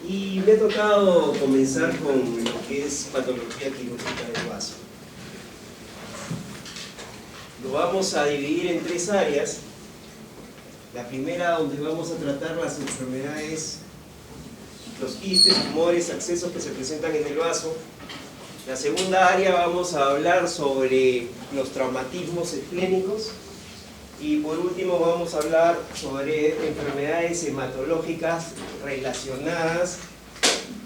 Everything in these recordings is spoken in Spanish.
Y me ha tocado comenzar con lo que es patología quirúrgica del vaso. Lo vamos a dividir en tres áreas. La primera, donde vamos a tratar las enfermedades, los quistes, tumores, abscesos que se presentan en el vaso. La segunda área vamos a hablar sobre los traumatismos esplénicos. Y por último vamos a hablar sobre enfermedades hematológicas relacionadas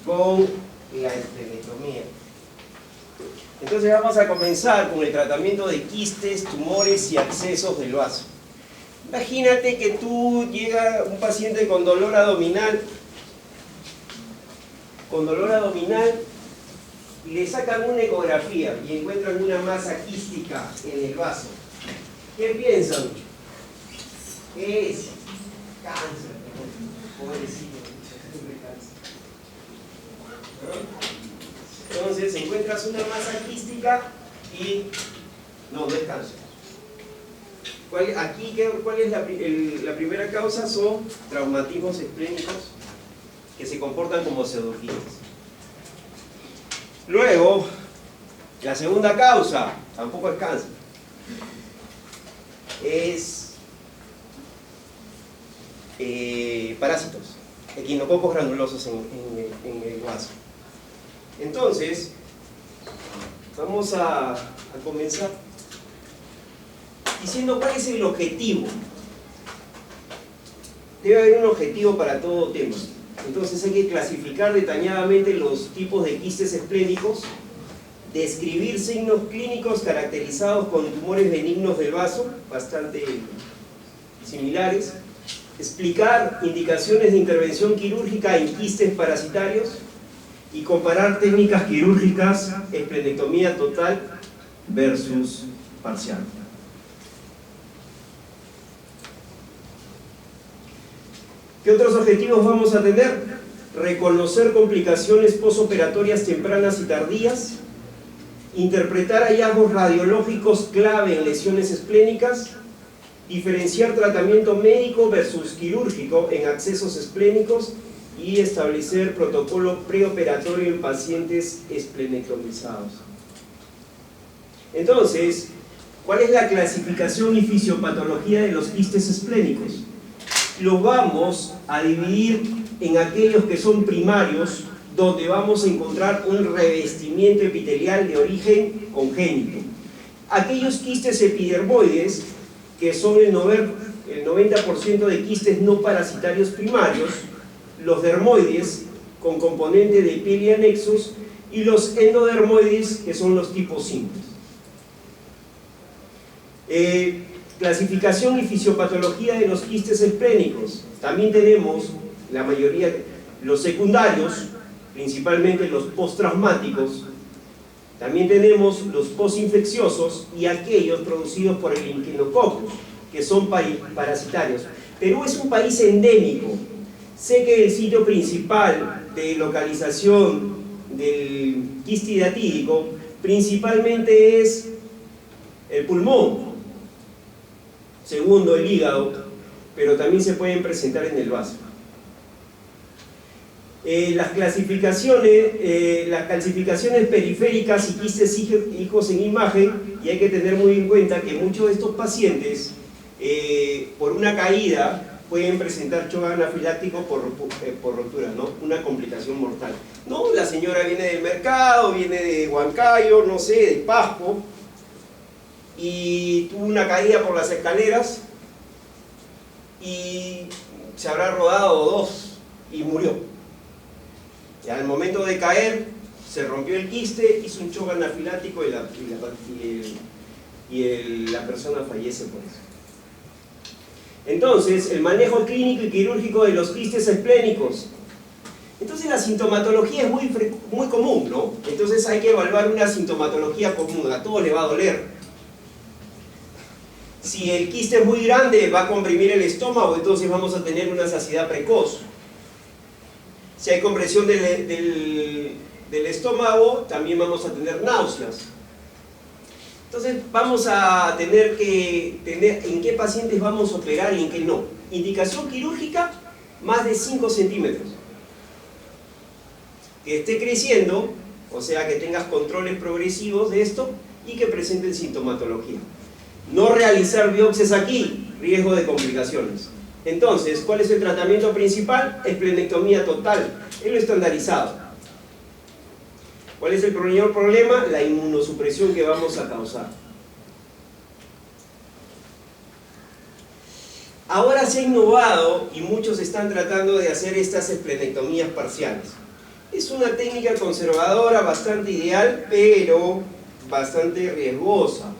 con la esplenectomía. Entonces vamos a comenzar con el tratamiento de quistes, tumores y abscesos del vaso. Imagínate que tú llega un paciente con dolor abdominal, y le sacan una ecografía y encuentran una masa quística en el vaso. ¿Qué piensan? Es cáncer. Pobrecito, cáncer. Entonces encuentras una masa quística y no es cáncer. ¿Cuál es la primera causa? Son traumatismos esplénicos que se comportan como pseudoquistes. Luego, la segunda causa tampoco es cáncer. Es parásitos, equinococos granulosos en el vaso. Entonces, vamos a comenzar diciendo cuál es el objetivo. Debe haber un objetivo para todo tema. Entonces hay que clasificar detalladamente los tipos de quistes esplénicos, describir signos clínicos caracterizados con tumores benignos del vaso, bastante similares, explicar indicaciones de intervención quirúrgica en quistes parasitarios y comparar técnicas quirúrgicas, esplenectomía total versus parcial. ¿Qué otros objetivos vamos a tener? Reconocer complicaciones posoperatorias tempranas y tardías, interpretar hallazgos radiológicos clave en lesiones esplénicas, diferenciar tratamiento médico versus quirúrgico en abscesos esplénicos y establecer protocolo preoperatorio en pacientes esplenectomizados. Entonces, ¿cuál es la clasificación y fisiopatología de los quistes esplénicos? Los vamos a dividir en aquellos que son primarios, donde vamos a encontrar un revestimiento epitelial de origen congénito. Aquellos quistes epidermoides, que son el 90% de quistes no parasitarios primarios, los dermoides, con componente de piel y anexos, y los endodermoides, que son los tipos simples. Clasificación y fisiopatología de los quistes esplénicos. También tenemos la mayoría, los secundarios, principalmente los postraumáticos. También tenemos los posinfecciosos y aquellos producidos por el Echinococcus, que son parasitarios. Perú es un país endémico. Sé que el sitio principal de localización del quiste hidatídico principalmente es el pulmón, segundo el hígado, pero también se pueden presentar en el vaso. Las clasificaciones periféricas y quistes hijos en imagen, y hay que tener muy en cuenta que muchos de estos pacientes, por una caída, pueden presentar shock anafiláctico por rotura, ¿no? Una complicación mortal. No, la señora viene del mercado, viene de Huancayo, no sé, de Pasco, y tuvo una caída por las escaleras y se habrá rodado dos y murió. Y al momento de caer se rompió el quiste, hizo un shock anafiláctico y la persona fallece por eso. Entonces, el manejo clínico y quirúrgico de los quistes esplénicos. Entonces la sintomatología es muy común, ¿no? Entonces hay que evaluar una sintomatología común, a todos le va a doler. Si el quiste es muy grande, va a comprimir el estómago, entonces vamos a tener una saciedad precoz. Si hay compresión del estómago, también vamos a tener náuseas. Entonces vamos a tener que tener en qué pacientes vamos a operar y en qué no. Indicación quirúrgica, más de 5 centímetros. que esté creciendo, o sea que tengas controles progresivos de esto y que presenten sintomatología. No realizar biopsias aquí, riesgo de complicaciones. Entonces, ¿cuál es el tratamiento principal? Esplenectomía total, es lo estandarizado. ¿Cuál es el mayor problema? La inmunosupresión que vamos a causar. Ahora se ha innovado y muchos están tratando de hacer estas esplenectomías parciales. Es una técnica conservadora bastante ideal, pero bastante riesgosa.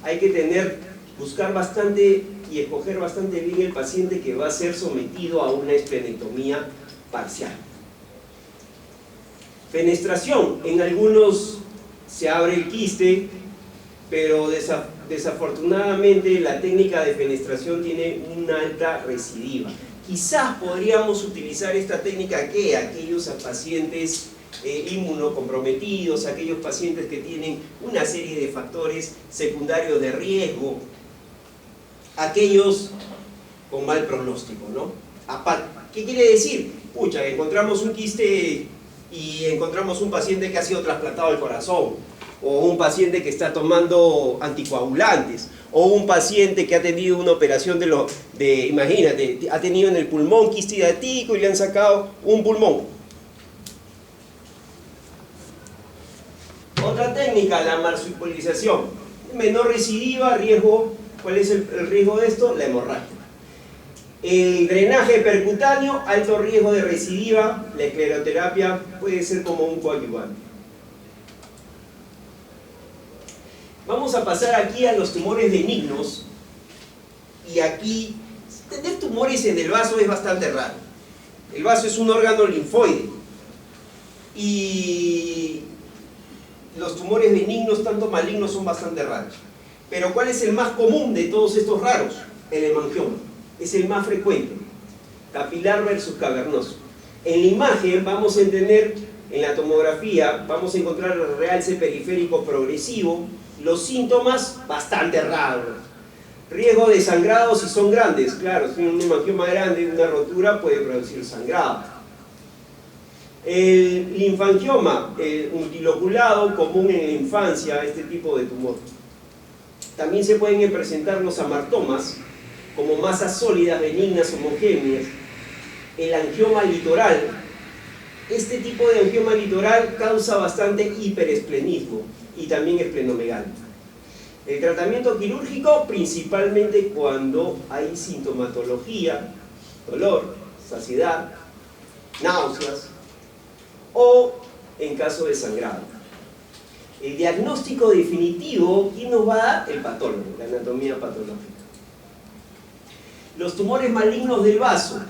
Hay que buscar bastante y escoger bastante bien el paciente que va a ser sometido a una esplenectomía parcial. Fenestración. En algunos se abre el quiste, pero desafortunadamente la técnica de fenestración tiene una alta recidiva. Quizás podríamos utilizar esta técnica que aquellos pacientes inmunocomprometidos, aquellos pacientes que tienen una serie de factores secundarios de riesgo, aquellos con mal pronóstico, ¿no? ¿Qué quiere decir? Pucha, encontramos un quiste y encontramos un paciente que ha sido trasplantado del corazón, o un paciente que está tomando anticoagulantes, o un paciente que ha tenido una operación imagínate, ha tenido en el pulmón quiste hiatídico y le han sacado un pulmón. Otra técnica, la marsupialización. Menor recidiva, riesgo. ¿Cuál es el riesgo de esto? La hemorragia. El drenaje percutáneo, alto riesgo de recidiva. La escleroterapia puede ser como un coadyuvante. Vamos a pasar aquí a los tumores benignos. Y aquí, tener tumores en el vaso es bastante raro. El vaso es un órgano linfoide. Y los tumores benignos, tanto malignos, son bastante raros. Pero ¿cuál es el más común de todos estos raros? El hemangioma. Es el más frecuente. Capilar versus cavernoso. En la imagen vamos a entender, en la tomografía, vamos a encontrar el realce periférico progresivo, los síntomas bastante raros. Riesgo de sangrado si son grandes, claro, si un hemangioma grande, una rotura puede producir sangrado. El linfangioma, el multiloculado, común en la infancia, este tipo de tumor. También se pueden presentar los amartomas, como masas sólidas, benignas, homogéneas. El angioma litoral. Este tipo de angioma litoral causa bastante hiperesplenismo y también esplenomegalia. El tratamiento quirúrgico, principalmente cuando hay sintomatología, dolor, saciedad, náuseas, o en caso de sangrado. El diagnóstico definitivo, ¿quién nos va a dar? El patólogo, la anatomía patológica. Los tumores malignos del vaso.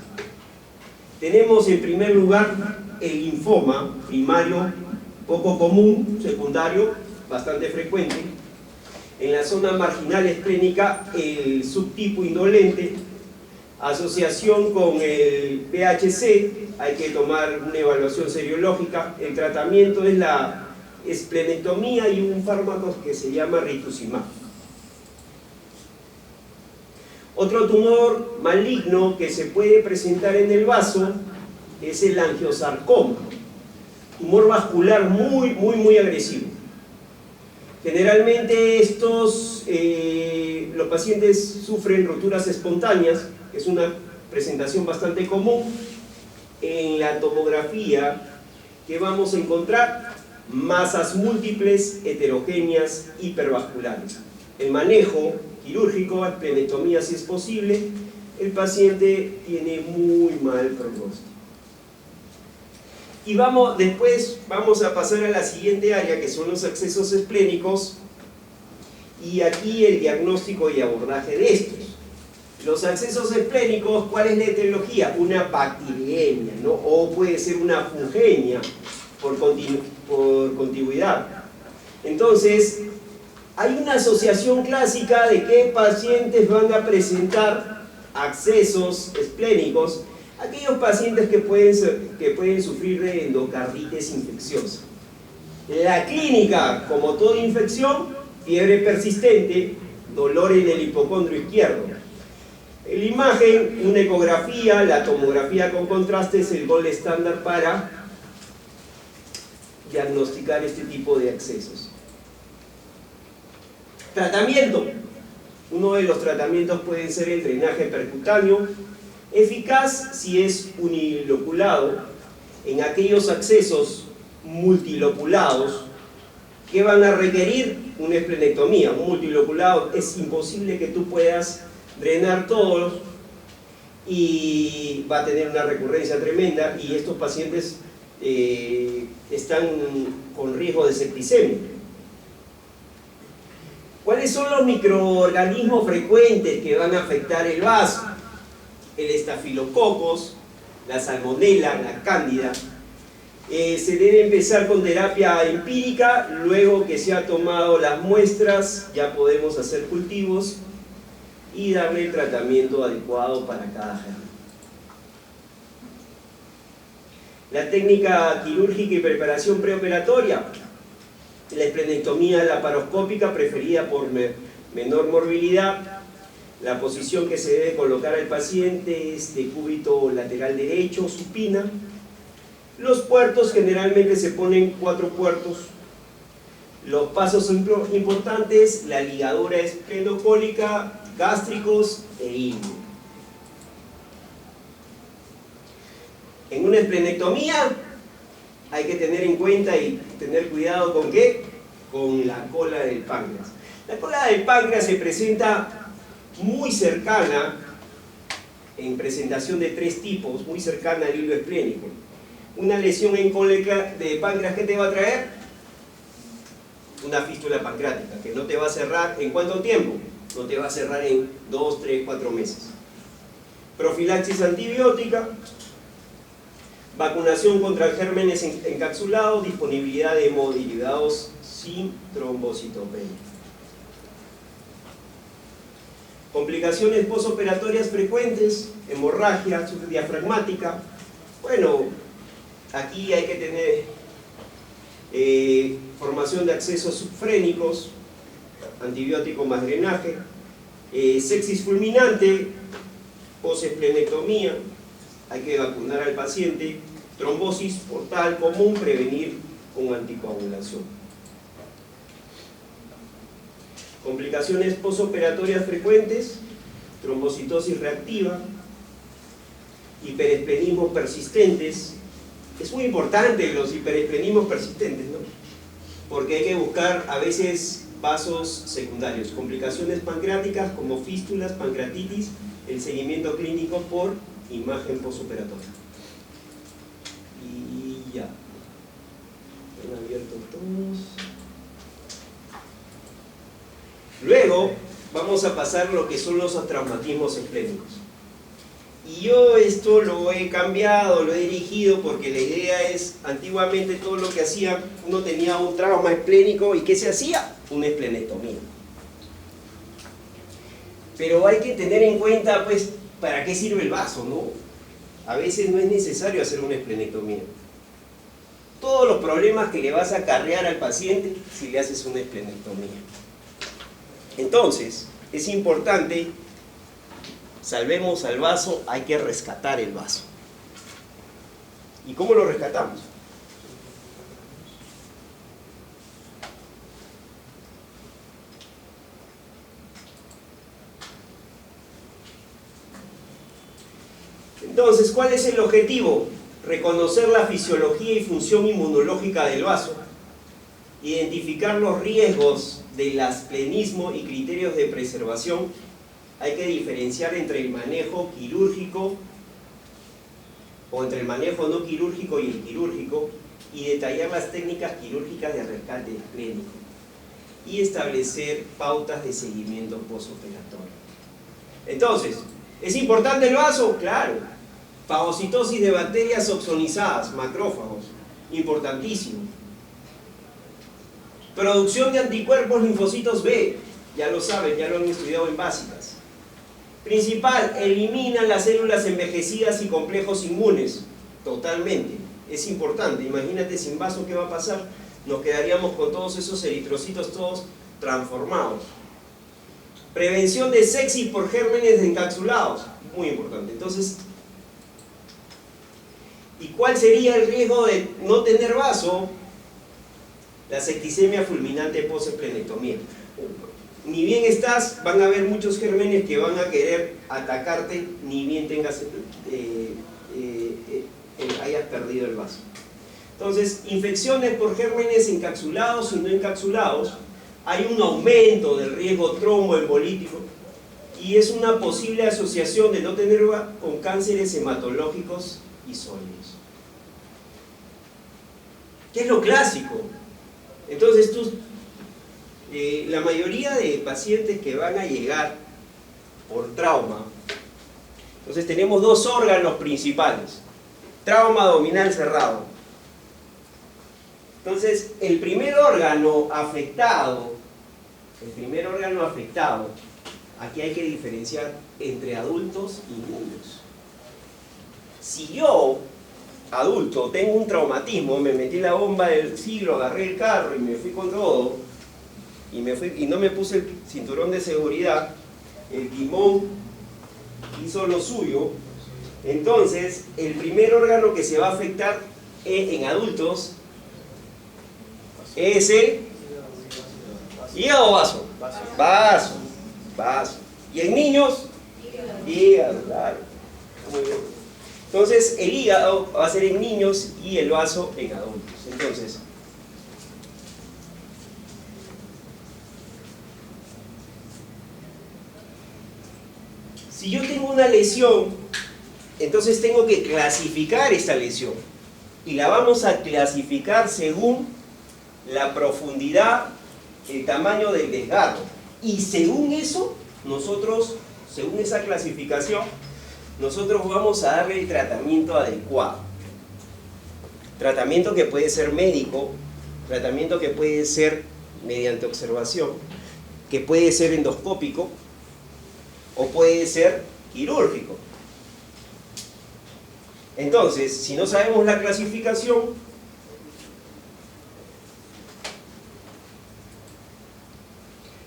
Tenemos en primer lugar el linfoma primario, poco común, secundario, bastante frecuente. En la zona marginal esplénica, el subtipo indolente, asociación con el VHC, hay que tomar una evaluación seriológica. El tratamiento es la esplenectomía y un fármaco que se llama rituximab. Otro tumor maligno que se puede presentar en el vaso es el angiosarcoma, tumor vascular muy agresivo. Generalmente los pacientes sufren roturas espontáneas, que es una presentación bastante común. En la tomografía, ¿qué vamos a encontrar? Masas múltiples, heterogéneas, hipervasculares. El manejo quirúrgico, esplenectomía si es posible. El paciente tiene muy mal pronóstico. Y después vamos a pasar a la siguiente área, que son los accesos esplénicos, y aquí el diagnóstico y abordaje de estos. Los accesos esplénicos, ¿cuál es la etiología? Una bacteriemia, ¿no? O puede ser una fungenia por contigüidad. Entonces, hay una asociación clásica de qué pacientes van a presentar accesos esplénicos. Aquellos pacientes que pueden sufrir de endocarditis infecciosa. La clínica, como toda infección, fiebre persistente, dolor en el hipocondrio izquierdo. En la imagen, una ecografía, la tomografía con contraste es el gold estándar para diagnosticar este tipo de accesos. Tratamiento. Uno de los tratamientos puede ser el drenaje percutáneo, eficaz si es uniloculado en aquellos accesos multiloculados que van a requerir una esplenectomía. Un multiloculado es imposible que tú puedas drenar todos y va a tener una recurrencia tremenda, y estos pacientes están con riesgo de septicemia. ¿Cuáles son los microorganismos frecuentes que van a afectar el vaso? El estafilococos, la salmonela, la cándida. Se debe empezar con terapia empírica. Luego que se han tomado las muestras, ya podemos hacer cultivos y darle el tratamiento adecuado para cada germen. La técnica quirúrgica y preparación preoperatoria. La esplenectomía laparoscópica preferida por menor morbilidad. La posición que se debe colocar al paciente es de cúbito lateral derecho, supina. Los puertos generalmente se ponen 4 puertos. Los pasos importantes: la ligadura esplenocólica, gástricos e ilmo. En una esplenectomía hay que tener en cuenta y tener cuidado ¿con qué? Con la cola del páncreas. La cola del páncreas se presenta muy cercana, en presentación de 3 tipos, muy cercana al hilo esplénico. Una lesión en cola de páncreas, ¿qué te va a traer? Una fístula pancreática, que no te va a cerrar ¿en cuánto tiempo? No te va a cerrar en 2, 3, 4 meses. Profilaxis antibiótica, vacunación contra gérmenes encapsulados, disponibilidad de hemoderivados sin trombocitopenia. Complicaciones postoperatorias frecuentes: hemorragia subdiafragmática. Bueno, aquí hay que tener formación de accesos subfrénicos, antibiótico más drenaje, sepsis fulminante, posesplenectomía, hay que vacunar al paciente, trombosis portal común, prevenir con anticoagulación. Complicaciones postoperatorias frecuentes: trombocitosis reactiva, hiperesplenismos persistentes. Es muy importante los hiperesplenismos persistentes, ¿no? Porque hay que buscar a veces vasos secundarios, complicaciones pancreáticas como fístulas, pancreatitis, el seguimiento clínico por imagen postoperatoria. Y ya. Están abiertos todos. Luego vamos a pasar lo que son los traumatismos esplénicos. Y yo esto lo he cambiado, lo he dirigido, porque la idea es, antiguamente todo lo que hacía, uno tenía un trauma esplénico y ¿qué se hacía? Una esplenectomía. Pero hay que tener en cuenta, pues, ¿para qué sirve el vaso, no? A veces no es necesario hacer una esplenectomía. Todos los problemas que le vas a acarrear al paciente si le haces una esplenectomía. Entonces, es importante, salvemos al vaso, hay que rescatar el vaso. ¿Y cómo lo rescatamos? Entonces, ¿cuál es el objetivo? Reconocer la fisiología y función inmunológica del vaso, identificar los riesgos del asplenismo y criterios de preservación. Hay que diferenciar entre el manejo quirúrgico o entre el manejo no quirúrgico y el quirúrgico, y detallar las técnicas quirúrgicas de rescate esplénico y establecer pautas de seguimiento postoperatorio. Entonces, ¿es importante el vaso? Claro. Fagocitosis de bacterias opsonizadas, macrófagos, importantísimo. Producción de anticuerpos linfocitos B, ya lo saben, ya lo han estudiado en básicas. Principal, elimina las células envejecidas y complejos inmunes, totalmente, es importante. Imagínate sin vaso, ¿qué va a pasar? Nos quedaríamos con todos esos eritrocitos todos transformados. Prevención de sepsis por gérmenes encapsulados, muy importante. Entonces, ¿y cuál sería el riesgo de no tener vaso? La septicemia fulminante post-esplenectomía. Ni bien estás, van a haber muchos gérmenes que van a querer atacarte, ni bien tengas, hayas perdido el vaso. Entonces, infecciones por gérmenes encapsulados y no encapsulados, hay un aumento del riesgo tromboembolítico y es una posible asociación de no tener con cánceres hematológicos y sólidos. ¿Qué es lo clásico? Entonces, la mayoría de pacientes que van a llegar por trauma, entonces tenemos dos órganos principales, trauma abdominal cerrado. Entonces, el primer órgano afectado, aquí hay que diferenciar entre adultos y niños. Si yo, adulto, tengo un traumatismo, me metí la bomba del siglo, agarré el carro y me fui con todo, y no me puse el cinturón de seguridad, el timón hizo lo suyo, entonces el primer órgano que se va a afectar en adultos es el hígado o vaso. Vaso. Y en niños, hígado, claro. Muy bien. Entonces el hígado va a ser en niños y el vaso en adultos. Entonces, si yo tengo una lesión, entonces tengo que clasificar esta lesión. Y la vamos a clasificar según la profundidad, el tamaño del desgarro. Y según eso, según esa clasificación, nosotros vamos a darle el tratamiento adecuado. Tratamiento que puede ser médico, tratamiento que puede ser mediante observación, que puede ser endoscópico, o puede ser quirúrgico. Entonces, si no sabemos la clasificación,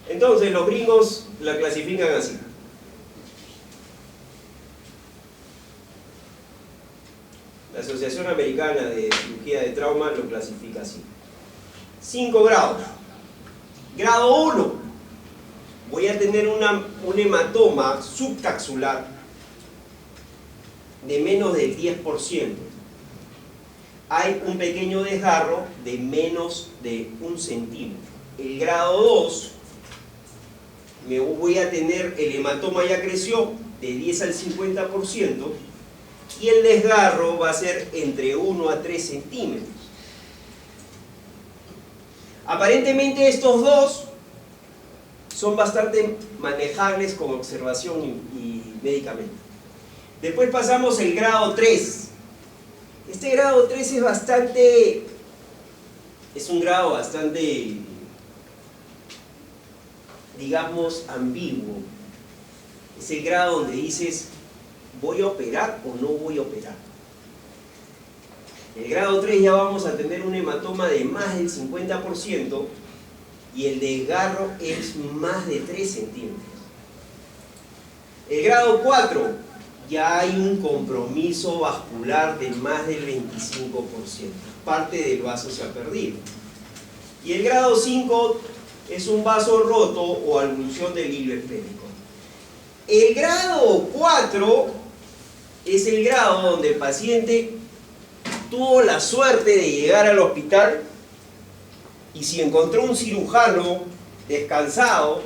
entonces los gringos la clasifican así. La Asociación Americana de Cirugía de Trauma lo clasifica así. 5 grados. Grado 1. Voy a tener un hematoma subtaxular de menos del 10%. Hay un pequeño desgarro de menos de 1 centímetro. El grado 2, voy a tener, el hematoma ya creció de 10 al 50% y el desgarro va a ser entre 1 a 3 centímetros. Aparentemente estos dos son bastante manejables con observación y médicamente. Después pasamos el grado 3. Este grado 3 es un grado bastante, digamos, ambiguo. Es el grado donde dices, ¿voy a operar o no voy a operar? El grado 3 ya vamos a tener un hematoma de más del 50% y el desgarro es más de 3 centímetros. El grado 4 ya hay un compromiso vascular de más del 25%. Parte del vaso se ha perdido. Y el grado 5 es un vaso roto o ablución del hilo esplénico. El grado 4 es el grado donde el paciente tuvo la suerte de llegar al hospital y si encontró un cirujano descansado,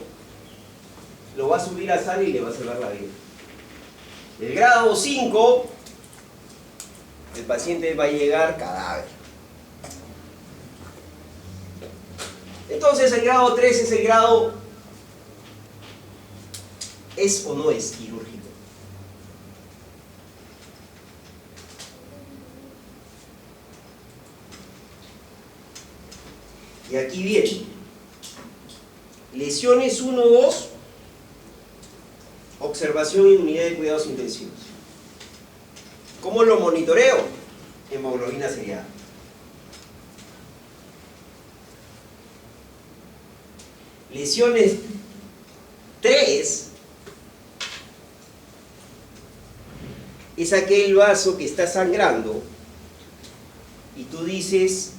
lo va a subir a sala y le va a salvar la vida. El grado 5, el paciente va a llegar cadáver. Entonces el grado 3 es el grado, ¿es o no es quirúrgico? Y aquí viene, lesiones 1-2, observación y unidad de cuidados intensivos. ¿Cómo lo monitoreo? Hemoglobina seriada. Lesiones 3 es aquel vaso que está sangrando y tú dices,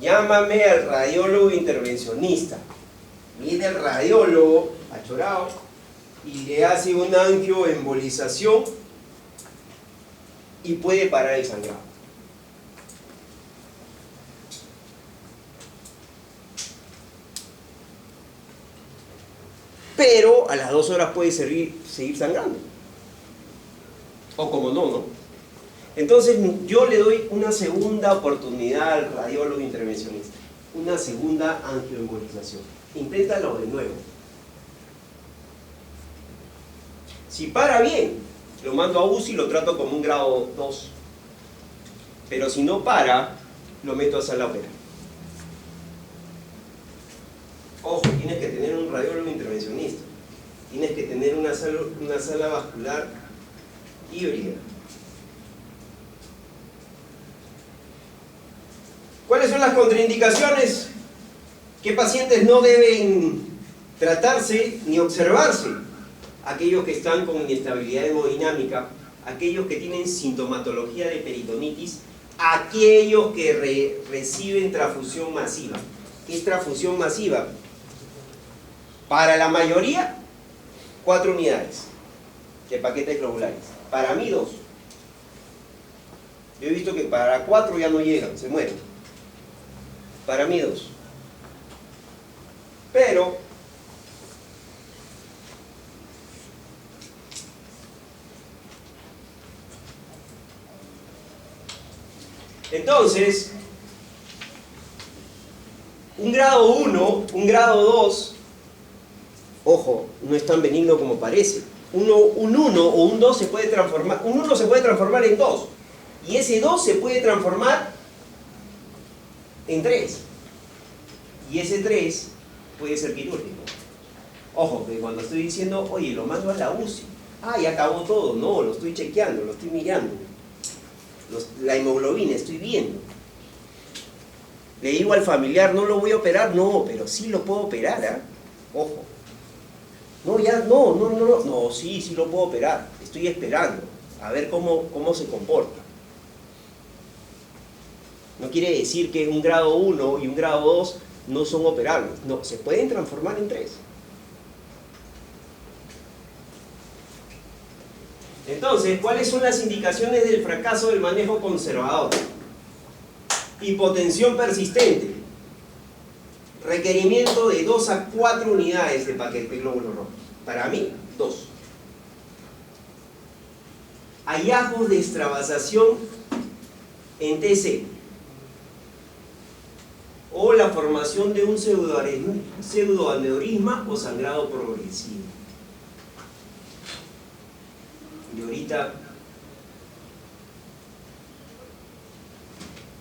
Llámame al radiólogo intervencionista. Viene el radiólogo achorado y le hace una angioembolización y puede parar el sangrado. Pero a las 2 horas puede seguir sangrando. O como no, ¿no? Entonces yo le doy una segunda oportunidad al radiólogo intervencionista. Una segunda angioembolización. Inténtalo de nuevo. Si para bien, lo mando a UCI y lo trato como un grado 2. Pero si no para, lo meto a sala operaria. Ojo, tienes que tener un radiólogo intervencionista. Tienes que tener una sala vascular híbrida. ¿Cuáles son las contraindicaciones? ¿Qué pacientes no deben tratarse ni observarse? Aquellos que están con inestabilidad hemodinámica, aquellos que tienen sintomatología de peritonitis, aquellos que reciben transfusión masiva. ¿Qué es transfusión masiva? Para la mayoría, 4 unidades de paquetes globulares. Para mí, 2. Yo he visto que para 4 ya no llegan, se mueren. Para mí 2. Pero entonces, un grado 1, un grado 2, ojo, no es tan benigno como parece. Un 1 o un 2 se puede transformar, un 1 se puede transformar en 2. Y ese 2 se puede transformar en 3. Y ese 3 puede ser quirúrgico. Ojo, que cuando estoy diciendo, oye, lo mando a la UCI. Ah, ya acabó todo. No, lo estoy chequeando, lo estoy mirando. La hemoglobina, estoy viendo. Le digo al familiar, no lo voy a operar. No, pero sí lo puedo operar, ¿eh? Ojo. No, ya, no, sí lo puedo operar. Estoy esperando a ver cómo se comporta. No quiere decir que un grado 1 y un grado 2 no son operables. No, se pueden transformar en 3. Entonces, ¿cuáles son las indicaciones del fracaso del manejo conservador? Hipotensión persistente. Requerimiento de 2 a 4 unidades de paquete glóbulo rojo. Para mí, 2. Hallazgos de extravasación en TC. O la formación de un pseudoaneurisma o sangrado progresivo. Y ahorita,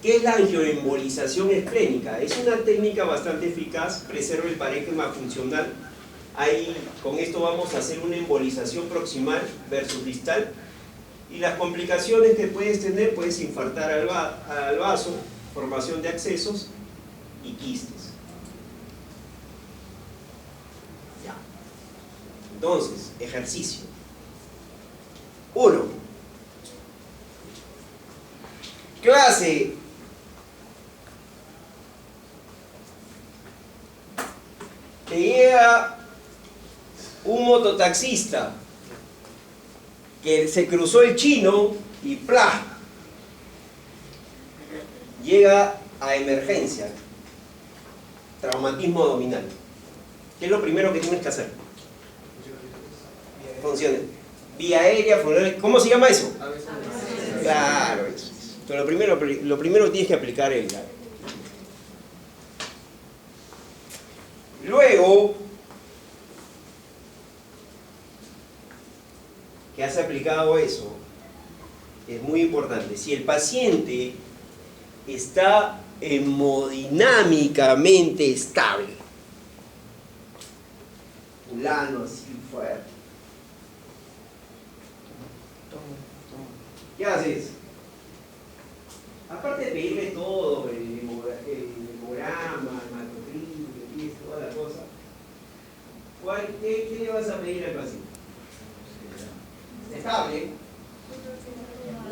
¿qué es la angioembolización esplénica? Es una técnica bastante eficaz, preserva el parénquima funcional. Ahí, con esto vamos a hacer una embolización proximal versus distal. Y las complicaciones que puedes tener, puedes infartar al vaso, formación de abscesos y quistes. Ya. Entonces, ejercicio. 1. Clase. Te llega un mototaxista que se cruzó el chino y ¡plá! Llega a emergencia. Traumatismo abdominal. ¿Qué es lo primero que tienes que hacer? Funciona. Vía aérea, ¿cómo se llama eso? Claro, eso. Pero lo primero que tienes que aplicar es el. Luego que has aplicado eso, es muy importante. Si el paciente está hemodinámicamente estable, fulano así fuerte, ¿qué haces? Aparte de pedirle todo, el hemograma, el hematocrito, toda la cosa, ¿qué le vas a pedir al paciente? Estable,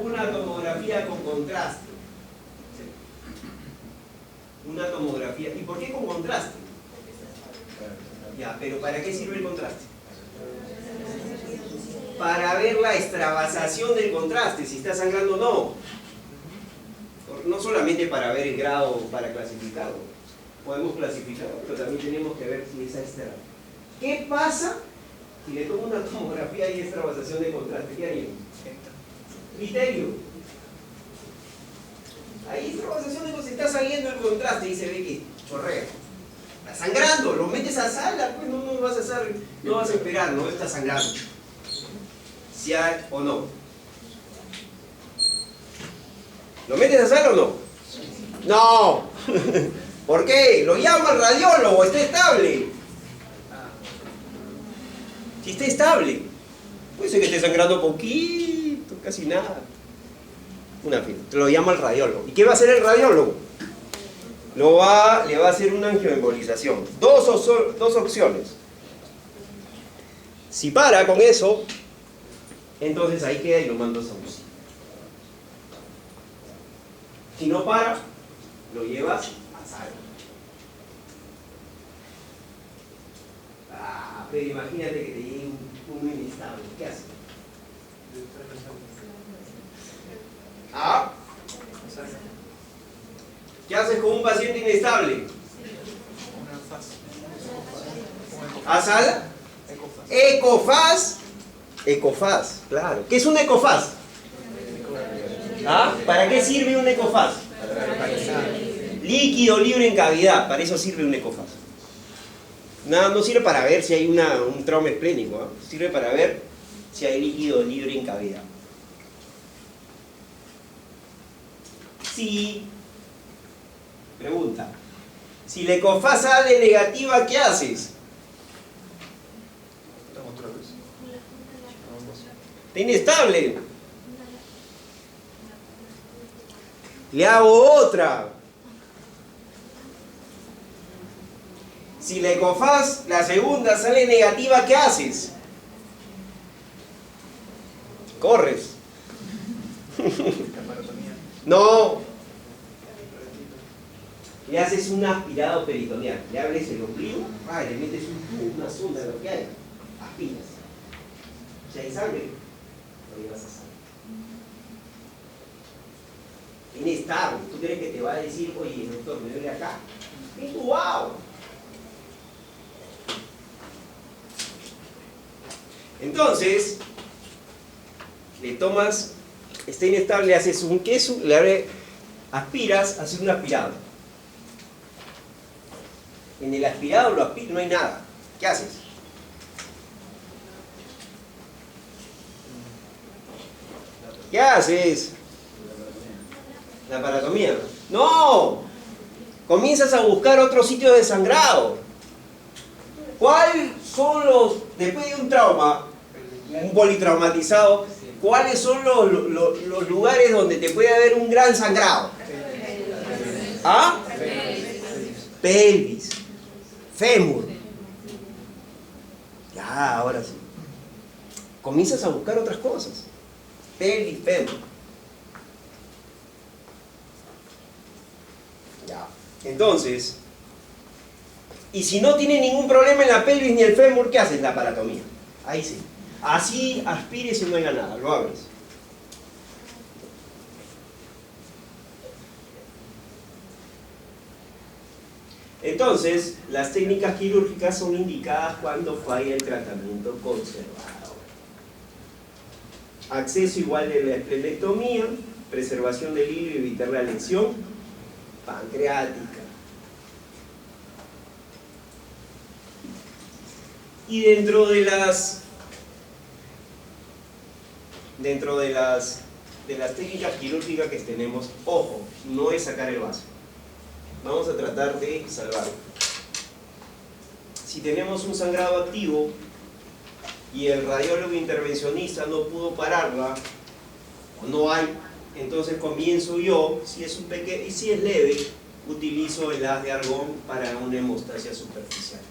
una tomografía con contraste. Una tomografía. ¿Y por qué con contraste? Ya, pero ¿para qué sirve el contraste? Para ver la extravasación del contraste, si está sangrando o no. No solamente para ver el grado, para clasificarlo. Podemos clasificarlo, pero también tenemos que ver si es extra. ¿Qué pasa si le tomo una tomografía y extravasación de contraste? ¿Qué haríamos? Criterio. Ahí extravasación de contraste, está saliendo el contraste y se ve que chorrea. Está sangrando, lo metes a sala, pues no vas a hacer, no vas a esperar, no está sangrando. Si hay o no. ¿Lo metes a sala o no? No. ¿Por qué? Lo llama al radiólogo, está estable. Si está estable, puede ser que esté sangrando poquito, casi nada. Una fila. Te lo llama el radiólogo. ¿Y qué va a hacer el radiólogo? Le va a hacer una angioembolización. Dos opciones. Si para con eso, entonces ahí queda y lo mando a UCI. Si no para, lo llevas a sala. Pero imagínate que te llegue uno inestable. ¿Qué haces? ¿Qué haces con un paciente inestable? ¿A sala? Ecofaz. Ecofaz, claro. ¿Qué es un ecofaz? ¿Para qué sirve un ecofaz? Líquido libre en cavidad. Para eso sirve un ecofaz. No sirve para ver si hay un trauma esplénico. Sirve para ver si hay líquido libre en cavidad. Pregunta. Si la ecofaz sale negativa, ¿qué haces? Está inestable. Le hago otra. Si la ecofaz, la segunda, sale negativa, ¿qué haces? Corres. No. Le haces un aspirado peritoneal. Le abres el ombligo, le metes un tubo, una sonda, lo que haya. Aspiras. Si hay sangre, lo llevas a sangre. Inestable. ¿Tú crees que te va a decir, oye, doctor, me duele acá? ¡Wow! Entonces, le tomas, está inestable, le haces un queso, aspiras, haces un aspirado. En el aspirado lo aspiras, no hay nada. ¿Qué haces? ¿Qué haces? La paratomía. ¡No! Comienzas a buscar otro sitio de sangrado. ¿Cuáles son después de un trauma, un politraumatizado, cuáles son los lugares donde te puede haber un gran sangrado? Pelvis. Fémur. Ya, ahora sí. Comienzas a buscar otras cosas. Pelvis, fémur. Ya. Entonces, y si no tiene ningún problema en la pelvis ni el fémur, ¿qué haces? La paratomía. Ahí sí. Así aspires y no haya nada, lo abres. Entonces, las técnicas quirúrgicas son indicadas cuando falla el tratamiento conservador. Acceso igual de la esplenectomía, preservación del hilo y evitar la lesión pancreática. Y dentro de las técnicas quirúrgicas que tenemos, ojo, no es sacar el vaso. Vamos a tratar de salvarlo. Si tenemos un sangrado activo y el radiólogo intervencionista no pudo pararla, o no hay, entonces comienzo yo, si es y si es leve, utilizo el haz de argón para una hemostasia superficial.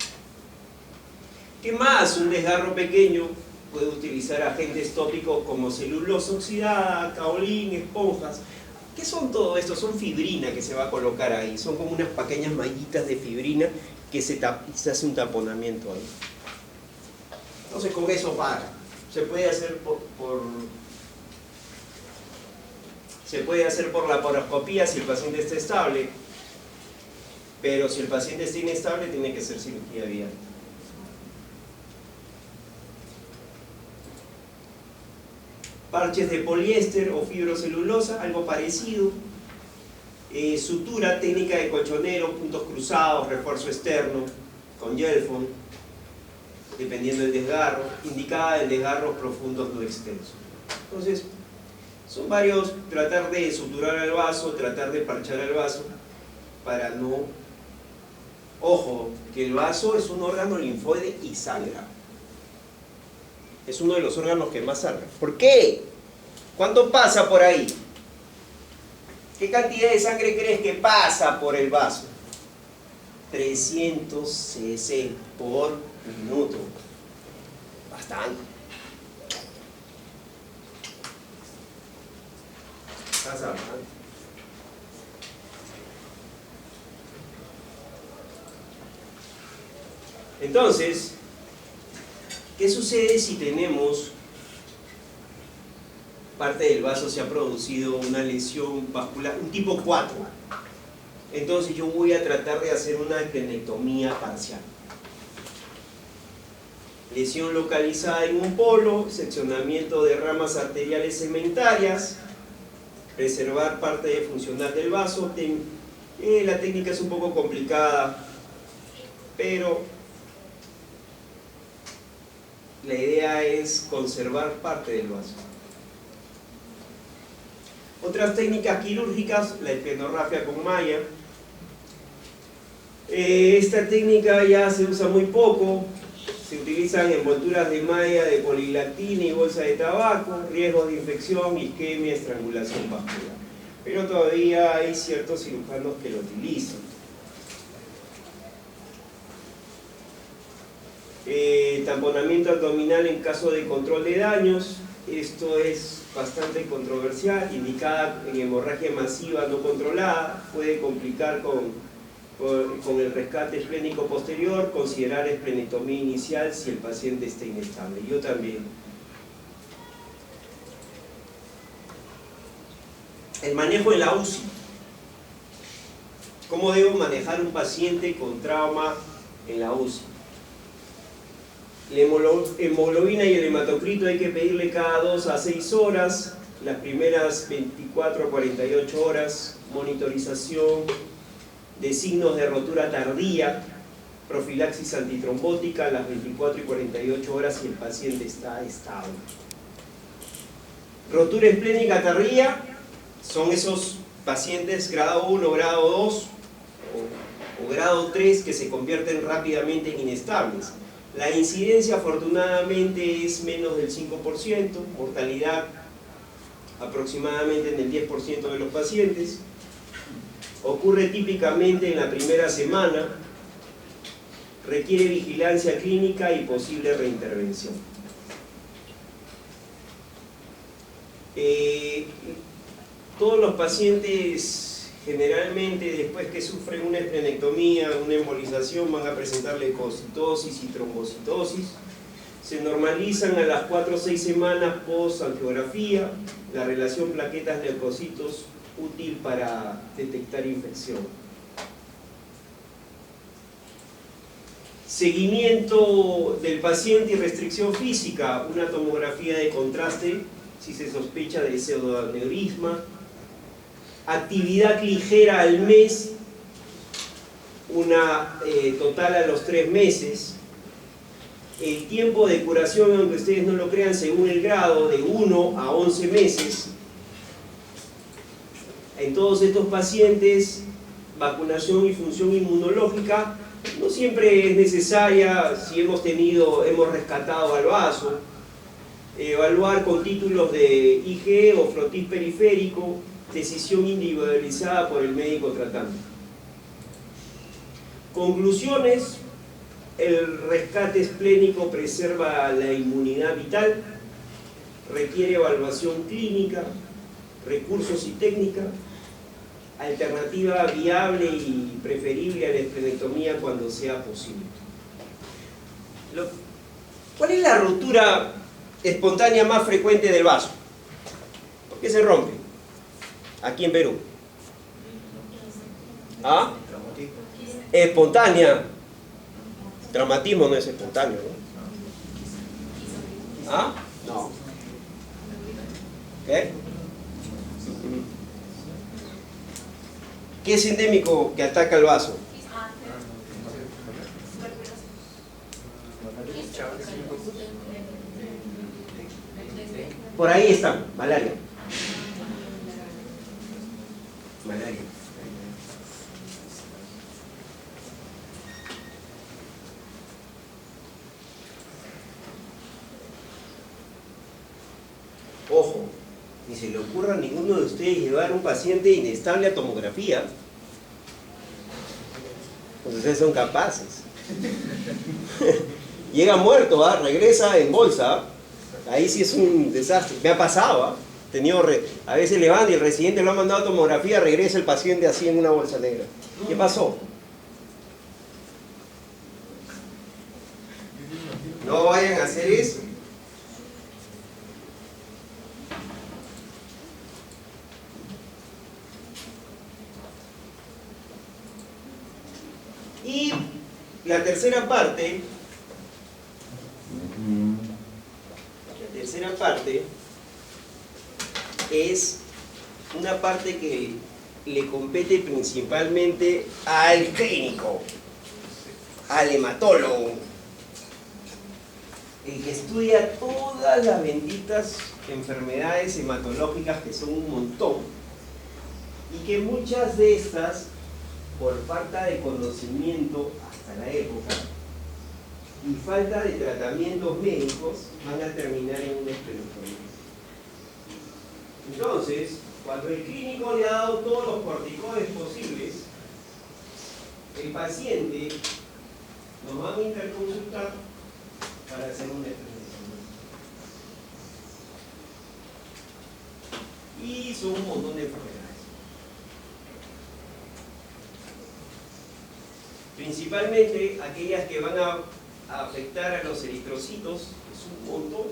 ¿Qué más? Un desgarro pequeño puede utilizar agentes tópicos como celulosa oxidada, caolín, esponjas. ¿Qué son todo esto? Son fibrina que se va a colocar ahí. Son como unas pequeñas mallitas de fibrina que se hace un taponamiento ahí. Entonces con eso para. Se puede hacer por laparoscopía si el paciente está estable, pero si el paciente está inestable tiene que ser cirugía abierta. Parches de poliéster o fibrocelulosa, algo parecido. Sutura, técnica de colchonero, puntos cruzados, refuerzo externo, con Gelfond, dependiendo del desgarro, indicada en desgarros profundos no extensos. Entonces, son varios, tratar de suturar al vaso, tratar de parchar al vaso, para no... Ojo, que el vaso es un órgano linfoide y sangra. Es uno de los órganos que más sangra. ¿Por qué? ¿Cuánto pasa por ahí? ¿Qué cantidad de sangre crees que pasa por el vaso? 300 cc por minuto. Bastante. Pasa bastante. Entonces, ¿qué sucede si tenemos parte del vaso se ha producido una lesión vascular, un tipo 4? Entonces yo voy a tratar de hacer una esplenectomía parcial. Lesión localizada en un polo, seccionamiento de ramas arteriales segmentarias, preservar parte funcional del vaso. La técnica es un poco complicada, pero la idea es conservar parte del vaso. Otras técnicas quirúrgicas, la esplenorrafia con malla. Esta técnica ya se usa muy poco, se utilizan envolturas de malla de polilactina y bolsa de tabaco, riesgos de infección, isquemia, estrangulación vascular. Pero todavía hay ciertos cirujanos que lo utilizan. Tamponamiento abdominal en caso de control de daños. Esto es bastante controversial, indicada en hemorragia masiva no controlada, puede complicar con el rescate esplénico posterior, considerar esplenectomía inicial si el paciente está inestable. Yo también. El manejo en la UCI. ¿Cómo debo manejar un paciente con trauma en la UCI? La hemoglobina y el hematocrito hay que pedirle cada 2 a 6 horas, las primeras 24 a 48 horas, monitorización de signos de rotura tardía, profilaxis antitrombótica a las 24 y 48 horas si el paciente está estable. Rotura esplénica tardía son esos pacientes grado 1, grado 2 o grado 3 que se convierten rápidamente en inestables. La incidencia afortunadamente es menos del 5%, mortalidad aproximadamente en el 10% de los pacientes. Ocurre típicamente en la primera semana, requiere vigilancia clínica y posible reintervención. Todos los pacientes generalmente después que sufren una esplenectomía, una embolización, van a presentar leucocitosis y trombocitosis. Se normalizan a las 4 o 6 semanas post-angiografía. La relación plaquetas-leucocitos útil para detectar infección. Seguimiento del paciente y restricción física, una tomografía de contraste si se sospecha de pseudoaneurisma. Actividad ligera al mes, una total a los 3 meses. El tiempo de curación, aunque ustedes no lo crean, según el grado, de 1 a 11 meses. En todos estos pacientes, vacunación y función inmunológica no siempre es necesaria si hemos rescatado al vaso. Evaluar con títulos de IgE o frotis periférico, decisión individualizada por el médico tratante. Conclusiones: el rescate esplénico preserva la inmunidad vital, requiere evaluación clínica, recursos y técnica, alternativa viable y preferible a la esplenectomía cuando sea posible. ¿Cuál es la rotura espontánea más frecuente del vaso? ¿Por qué se rompe? Aquí en Perú. ¿Ah? Espontánea. Traumatismo no es espontáneo, ¿no? ¿Ah? No. ¿Qué? ¿Qué es endémico que ataca el vaso? Por ahí están, malaria. Malaria. Ojo, ni se le ocurra a ninguno de ustedes llevar a un paciente inestable a tomografía. Pues ustedes son capaces. Llega muerto, ¿va? Regresa en bolsa. Ahí sí es un desastre. Me ha pasado, ¿ah? A veces levanta y el residente lo ha mandado a tomografía, regresa el paciente así en una bolsa negra. ¿Qué pasó? No vayan a hacer eso. Y la tercera parte es una parte que le compete principalmente al clínico, al hematólogo, el que estudia todas las benditas enfermedades hematológicas, que son un montón, y que muchas de estas, por falta de conocimiento hasta la época y falta de tratamientos médicos, van a terminar en una esplenectomía. Entonces, cuando el clínico le ha dado todos los corticoides posibles, el paciente nos va a interconsultar para hacer una esplenectomía. Y son un montón de enfermedades. Principalmente aquellas que van a afectar a los eritrocitos, que es un montón.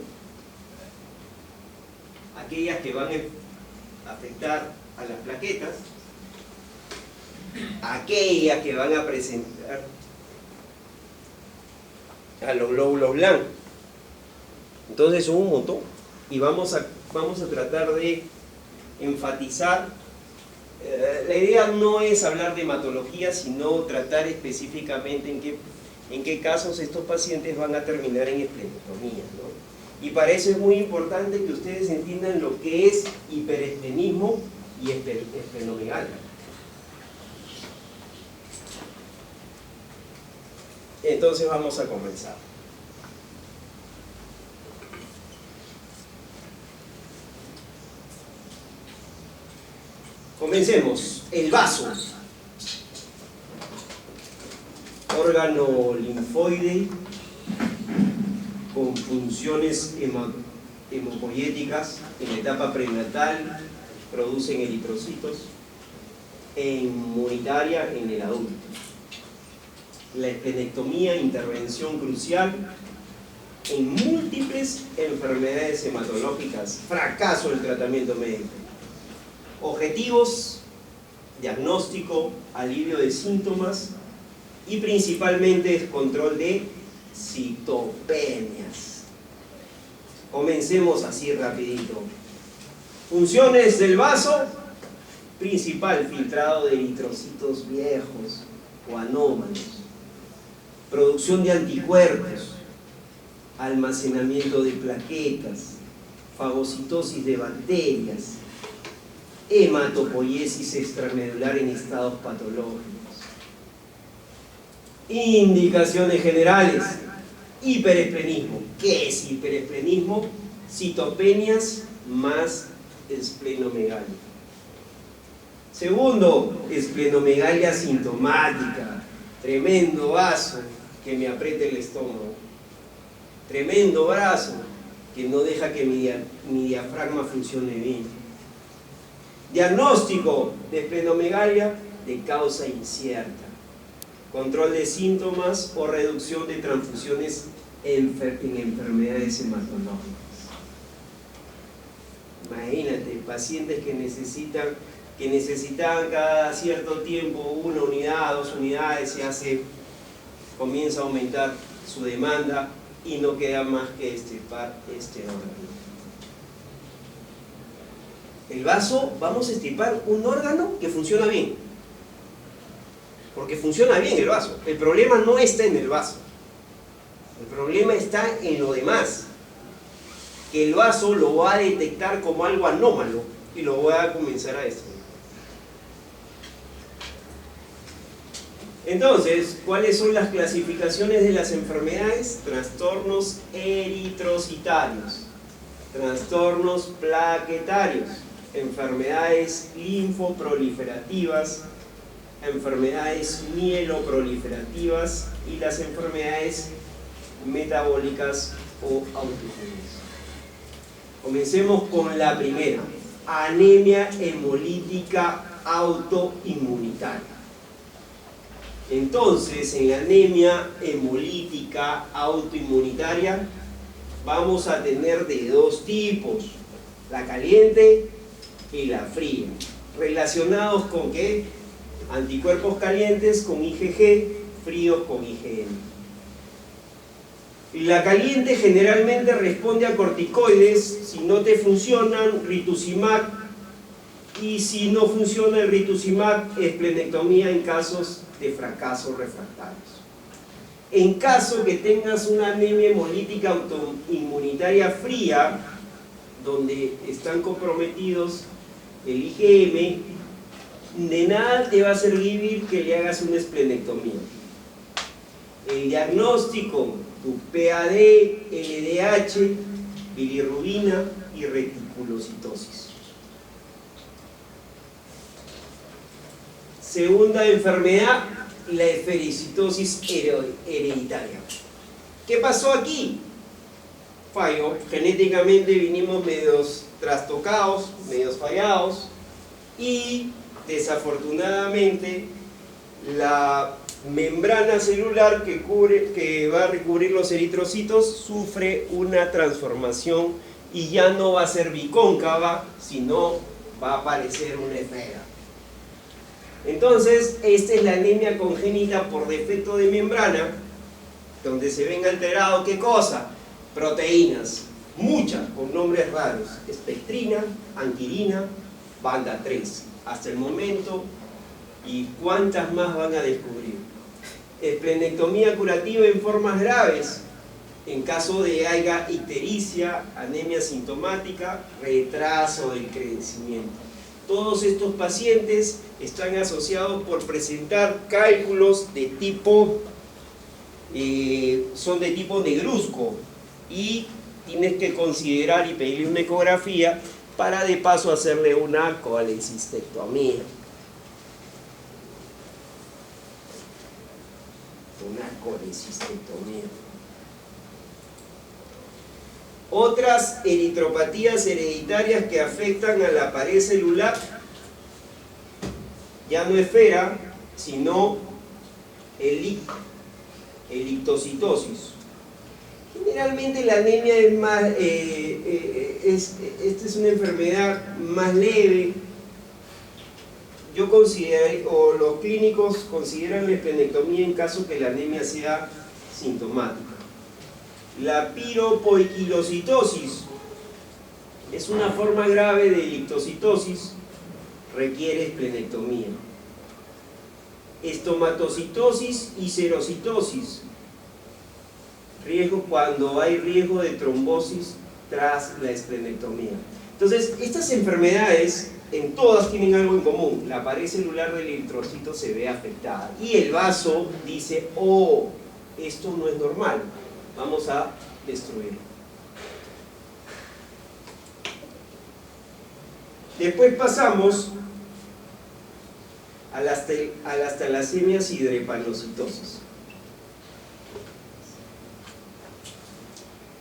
Aquellas que van a afectar a las plaquetas. Aquellas que van a presentar a los glóbulos blancos. Entonces son un montón. Y vamos a tratar de enfatizar. La idea no es hablar de hematología, sino tratar específicamente en qué casos estos pacientes van a terminar en esplenectomía, ¿no? Y para eso es muy importante que ustedes entiendan lo que es hiperesplenismo y esplenomegalia. Entonces vamos a comenzar. Comencemos. El vaso. Órgano linfoide con funciones hemopoieticas en la etapa prenatal, producen eritrocitos, e inmunitaria en el adulto. La esplenectomía, intervención crucial en múltiples enfermedades hematológicas, fracaso del tratamiento médico. Objetivos: diagnóstico, alivio de síntomas y principalmente es control de citopenias. Comencemos así rapidito. Funciones del vaso: principal, filtrado de eritrocitos viejos o anómalos, producción de anticuerpos, almacenamiento de plaquetas, fagocitosis de bacterias, hematopoiesis extramedular en estados patológicos. Indicaciones generales: hiperesplenismo. ¿Qué es hiperesplenismo? Citopenias más esplenomegalia. Segundo, esplenomegalia sintomática. Tremendo vaso que me apriete el estómago. Tremendo brazo que no deja que mi diafragma funcione bien. Diagnóstico de esplenomegalia de causa incierta. Control de síntomas o reducción de transfusiones en enfermedades hematológicas. Imagínate, pacientes que necesitaban cada cierto tiempo una unidad, 2 unidades, comienza a aumentar su demanda y no queda más que extirpar este órgano. El vaso, vamos a extirpar un órgano que funciona bien, porque funciona bien el vaso. El problema no está en el vaso, el problema está en lo demás, que el vaso lo va a detectar como algo anómalo y lo va a comenzar a destruir. Entonces, ¿cuáles son las clasificaciones de las enfermedades? Trastornos eritrocitarios, trastornos plaquetarios, enfermedades linfoproliferativas, enfermedades mieloproliferativas y las enfermedades metabólicas o autoinmunes. Comencemos con la primera, anemia hemolítica autoinmunitaria. Entonces, en la anemia hemolítica autoinmunitaria vamos a tener de 2 tipos, la caliente y la fría. ¿Relacionados con qué? Anticuerpos calientes con IgG, fríos con IgM. La caliente generalmente responde a corticoides. Si no te funcionan, rituximab, y si no funciona el rituximab, esplenectomía en casos de fracaso refractarios. En caso que tengas una anemia hemolítica autoinmunitaria fría, donde están comprometidos el IgM, de nada te va a servir que le hagas una esplenectomía. El diagnóstico, tu PAD, LDH, bilirrubina y reticulocitosis. Segunda enfermedad, la esfericitosis hereditaria. ¿Qué pasó aquí? Fallo. Genéticamente vinimos medios trastocados, medios fallados, y desafortunadamente la membrana celular que va a recubrir los eritrocitos sufre una transformación y ya no va a ser bicóncava, sino va a aparecer una esfera. Entonces, esta es la anemia congénita por defecto de membrana, donde se ven alterados, ¿qué cosa? Proteínas, muchas, con nombres raros: espectrina, anquirina, banda 3, hasta el momento, y cuántas más van a descubrir. Esplenectomía curativa en formas graves, en caso de haya ictericia, anemia sintomática, retraso del crecimiento. Todos estos pacientes están asociados por presentar cálculos de tipo, son de tipo negruzco, y tienes que considerar y pedirle una ecografía para de paso hacerle una colecistectomía. Una colecistectomía. Otras eritropatías hereditarias que afectan a la pared celular, ya no esfera, sino elictocitosis. Generalmente la anemia es más, esta es una enfermedad más leve. Yo considero, o los clínicos consideran la esplenectomía en caso que la anemia sea sintomática. La piropoiquilocitosis es una forma grave de elictocitosis, requiere esplenectomía. Estomatocitosis y serocitosis, riesgo cuando hay riesgo de trombosis tras la esplenectomía. Entonces, estas enfermedades en todas tienen algo en común: la pared celular del eritrocito se ve afectada y el vaso dice: oh, esto no es normal, vamos a destruirlo. Después pasamos a las talasemias y drepanocitosis.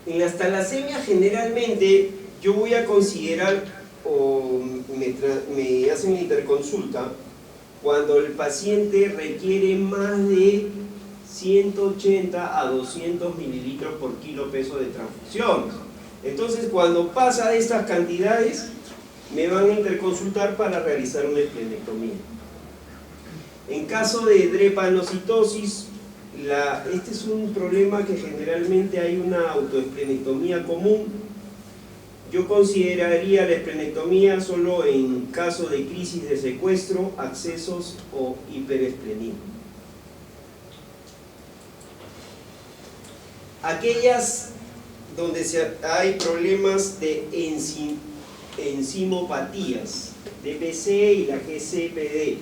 En las talasemias generalmente yo voy a considerar, o me hacen la interconsulta cuando el paciente requiere más de 180 a 200 mililitros por kilo peso de transfusiones. Entonces, cuando pasa de estas cantidades, me van a interconsultar para realizar una esplenectomía. En caso de drepanocitosis, este es un problema que generalmente hay una autoesplenectomía común. Yo consideraría la esplenectomía solo en caso de crisis de secuestro, accesos o hiperesplenismo. Aquellas donde hay problemas de enzimopatías, DPC y la GCPD.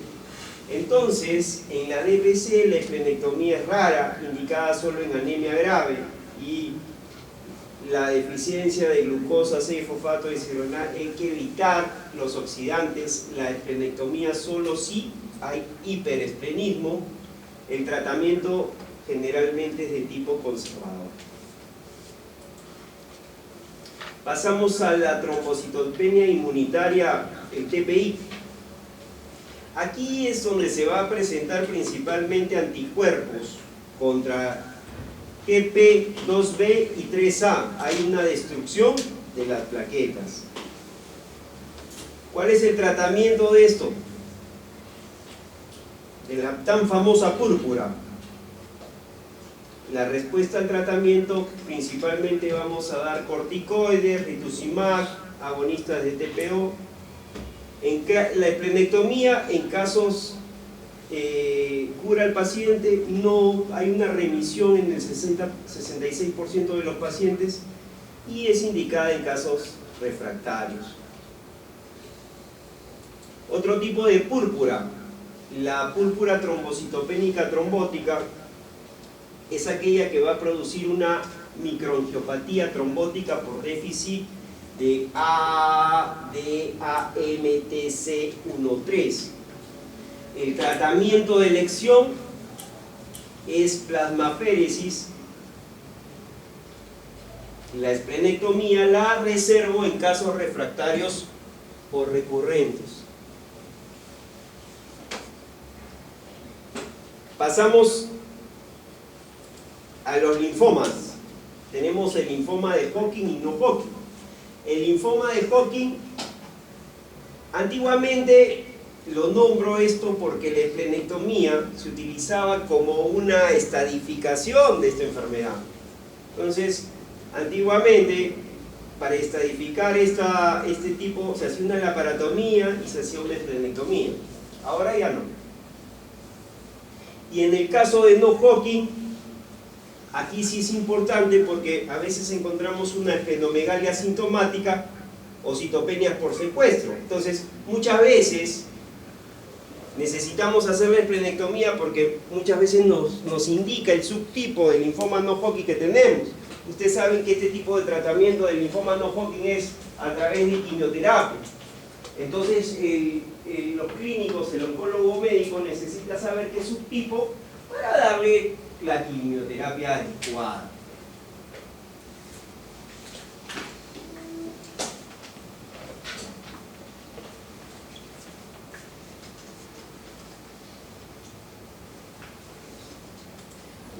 Entonces, en la DPC la esplenectomía es rara, indicada solo en anemia grave, y la deficiencia de glucosa 6-fosfato deshidrogenasa, hay que evitar los oxidantes. La esplenectomía solo si hay hiperesplenismo. El tratamiento generalmente es de tipo conservador. Pasamos a la trombocitopenia inmunitaria, el TPI. Aquí es donde se va a presentar principalmente anticuerpos contra GP, 2B y 3A. Hay una destrucción de las plaquetas. ¿Cuál es el tratamiento de esto? De la tan famosa púrpura. La respuesta al tratamiento, principalmente vamos a dar corticoides, rituximab, agonistas de TPO. La esplenectomía, en casos cura al paciente, no hay una remisión en el 66% de los pacientes, y es indicada en casos refractarios. Otro tipo de púrpura, la púrpura trombocitopénica trombótica, es aquella que va a producir una microangiopatía trombótica por déficit de ADAMTC13. El tratamiento de elección es plasmaféresis. La esplenectomía la reservo en casos refractarios o recurrentes. Pasamos a los linfomas. Tenemos el linfoma de Hodgkin y no Hodgkin. El linfoma de Hodgkin, antiguamente lo nombro esto porque la esplenectomía se utilizaba como una estadificación de esta enfermedad. Entonces, antiguamente, para estadificar este tipo, se hacía una laparotomía y se hacía una esplenectomía. Ahora ya no. Y en el caso de no Hodgkin, aquí sí es importante porque a veces encontramos una esplenomegalia asintomática o citopenias por secuestro. Entonces, muchas veces necesitamos hacer la esplenectomía porque muchas veces nos indica el subtipo del linfoma no Hodgkin que tenemos. Ustedes saben que este tipo de tratamiento del linfoma no Hodgkin es a través de quimioterapia. Entonces, los clínicos, el oncólogo médico necesita saber qué subtipo para darle la quimioterapia adecuada.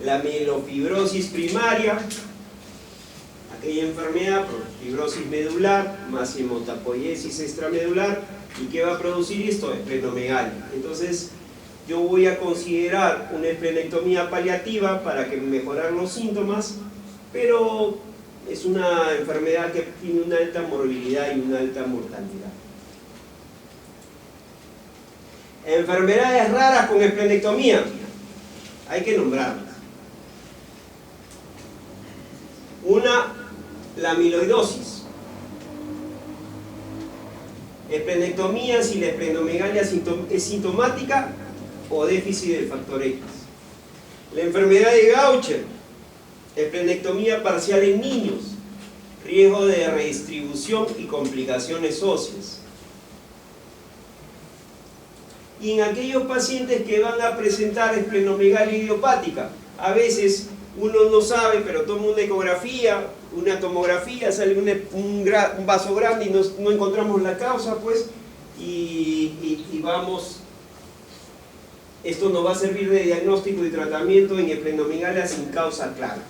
La mielofibrosis primaria, aquella enfermedad por fibrosis medular más hematopoiesis extramedular, ¿y qué va a producir esto? Esplenomegalia. Entonces, yo voy a considerar una esplenectomía paliativa para que mejorar los síntomas, pero es una enfermedad que tiene una alta morbilidad y una alta mortalidad. Enfermedades raras con esplenectomía, hay que nombrarlas. Una, la amiloidosis. Esplenectomía si la esplenomegalia es sintomática o déficit del factor X. La enfermedad de Gaucher, esplenectomía parcial en niños, riesgo de redistribución y complicaciones óseas. Y en aquellos pacientes que van a presentar esplenomegalia idiopática, a veces uno no sabe, pero toma una ecografía, una tomografía, sale un vaso grande y no encontramos la causa, pues, y vamos, esto nos va a servir de diagnóstico y tratamiento en esplenomegalia sin causa clara.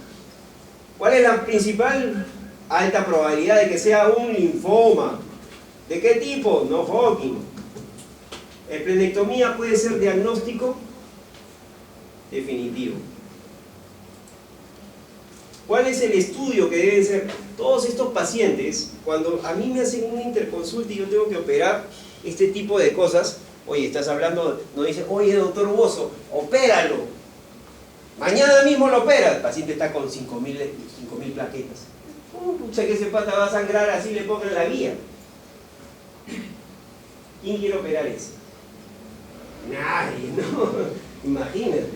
¿Cuál es la principal? Alta probabilidad de que sea un linfoma. ¿De qué tipo? No Hodgkin. Esplenectomía puede ser diagnóstico definitivo. ¿Cuál es el estudio que deben ser? Todos estos pacientes, cuando a mí me hacen una interconsulta y yo tengo que operar este tipo de cosas, oye, estás hablando, no dice, oye, doctor Bozo, opéralo. Mañana mismo lo opera. El paciente está con 5.000 plaquetas. Pucha, que ese pata va a sangrar, así le pongan la guía. ¿Quién quiere operar eso? Nadie, ¿no? Imagínate.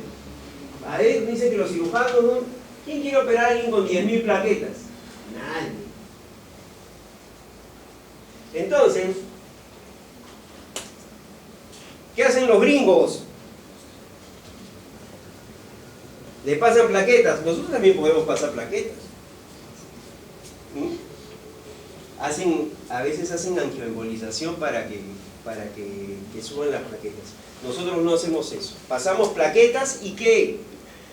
A ver, dice que los cirujanos, ¿no? ¿Quién quiere operar a alguien con 10.000 plaquetas? Nadie. Entonces, ¿qué hacen los gringos? Le pasan plaquetas. Nosotros también podemos pasar plaquetas. A veces hacen angioembolización para que suban las plaquetas. Nosotros no hacemos eso. Pasamos plaquetas y ¿qué?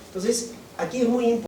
Entonces, aquí es muy importante.